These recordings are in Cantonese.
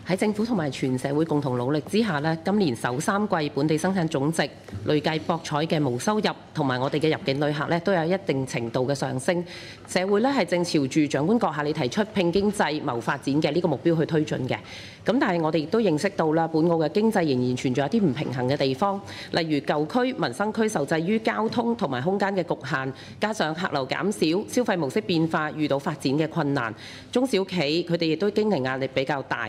喺政府同埋全社會共同努力之下咧，今年首3季本地生產總值累計博彩嘅無收入同埋我哋嘅入境旅客咧都有一定程度嘅上升。社會咧係正朝住長官閣下你提出拼經濟謀發展嘅呢個目標去推進嘅。咁但係我哋亦都認識到啦，本澳嘅經濟仍然存在一啲唔平衡嘅地方，例如舊區民生區受制於交通同埋空間嘅局限，加上客流減少、消費模式變化，遇到發展嘅困難。中小企佢哋亦都經營壓力比較大。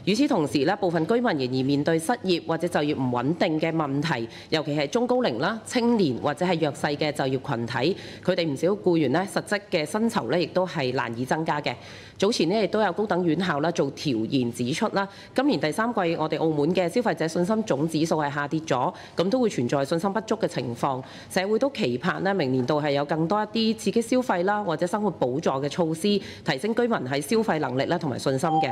與此同時咧，部分居民仍然面對失業或者就業唔穩定嘅問題，尤其係中高齡啦、青年或者係弱勢嘅就業群體，佢哋唔少僱員咧實質嘅薪酬咧亦都係難以增加嘅。早前咧亦都有高等院校啦做調研指出啦，今年第3季我哋澳門嘅消費者信心總指數係下跌咗，咁都會存在信心不足嘅情況。社會都期盼咧明年度係有更多一啲刺激消費啦或者生活補助嘅措施，提升居民喺消費能力啦同埋信心嘅。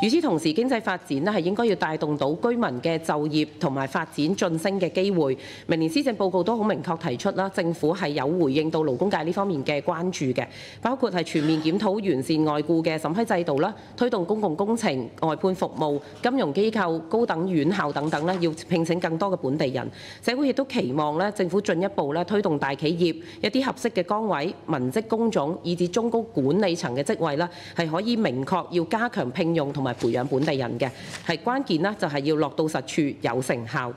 與此同時，經濟發展咧係應該要帶動到居民嘅就業同埋發展晉升嘅機會。明年施政報告都好明確提出啦，政府係有回應到勞工界呢方面嘅關注嘅，包括係全面檢討完善外僱嘅審批制度啦，推動公共工程、外判服務、金融機構、高等院校等等咧，要聘請更多嘅本地人。社會亦都期望咧，政府進一步咧推動大企業一啲合適嘅崗位、文職工種以至中高管理層嘅職位啦，係可以明確要加強聘用同埋培養本地人嘅，係關鍵啦，就係要落到實處有成效。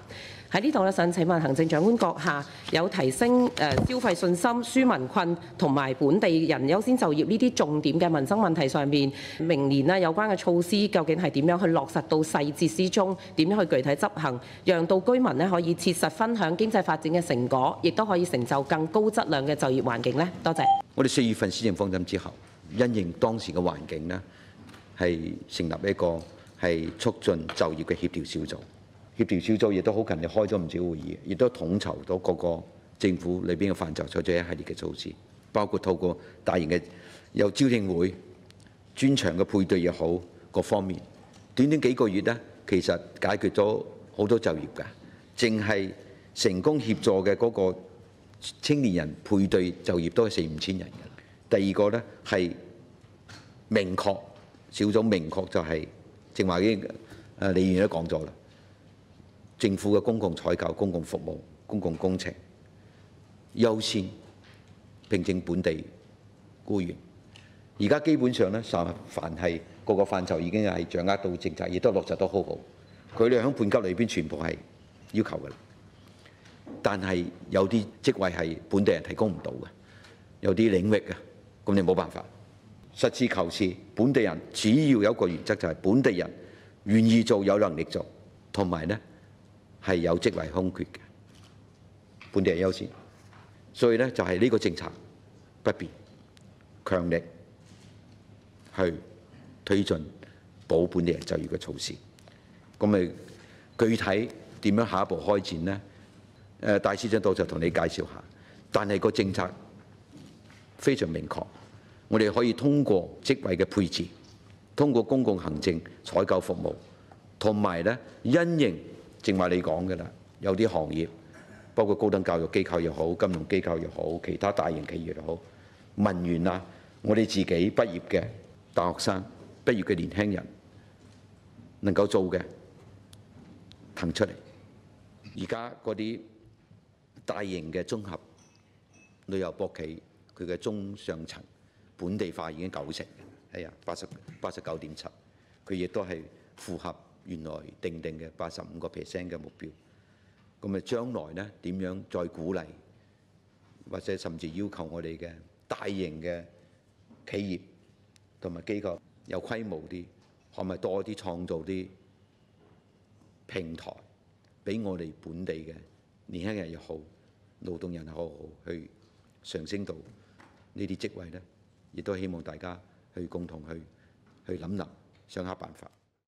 喺呢度咧，想請問行政長官閣下，有提升消費信心、紓民困同埋本地人優先就業呢啲重點嘅民生問題上面，明年咧有關嘅措施究竟係點樣去落實到細節之中？點樣去具體執行，讓到居民咧可以切實分享經濟發展嘅成果，亦都可以成就更高質量嘅就業環境呢？多謝。我哋4月份施政方針之後，因應當時嘅環境呢，係成立一個係促進就業嘅協調小組。協調小組亦都好勤力開咗唔少會議，亦都統籌到各個政府裏邊嘅範疇，採取一系列嘅措施，包括透過大型嘅有招聘會、專場嘅配對也好，各方面短短幾個月呢，其實解決咗好多就業㗎。淨係成功協助嘅嗰個青年人配對就業都係4、5千人嘅。第二個呢，係明確小組明確就係正話已經李議員都講咗啦。政府嘅公共採購、公共服務、公共工程優先聘請本地僱員。而家基本上咧，凡係各個範疇已經係掌握到政策，亦都落實得好好。佢哋喺判級裏邊全部係要求嘅，但係有啲職位係本地人提供唔到嘅，有啲領域嘅，咁你冇辦法。實事求是，本地人只要有一個原則，就係本地人願意做、有能力做，同埋呢，係有職位空缺嘅，本地人優先，所以咧就係呢個政策不變，強力去推進保本地人就業嘅措施。咁咪具體點樣下一步開展呢？大司長到就同你介紹下，但係個政策非常明確，我哋可以通過職位嘅配置，通過公共行政採購服務，同埋咧因應正話你講嘅啦，有啲行業，包括高等教育機構又好，金融機構又好，其他大型企業又好，文員啊，我哋自己畢業嘅大學生、畢業嘅年輕人能夠做嘅騰出嚟。而家嗰啲大型嘅綜合旅遊博企，佢嘅中上層本地化已經90%，係啊，89.7%，佢亦都係符合原來定嘅85% 嘅目標。咁啊，將來呢點樣再鼓勵，或者甚至要求我哋嘅大型嘅企業同埋機構有規模啲，可唔可以多啲創造啲平台，俾我哋本地嘅年輕人又好、勞動人又好，去上升到呢啲職位呢？亦都希望大家去共同去諗諗，想下辦法。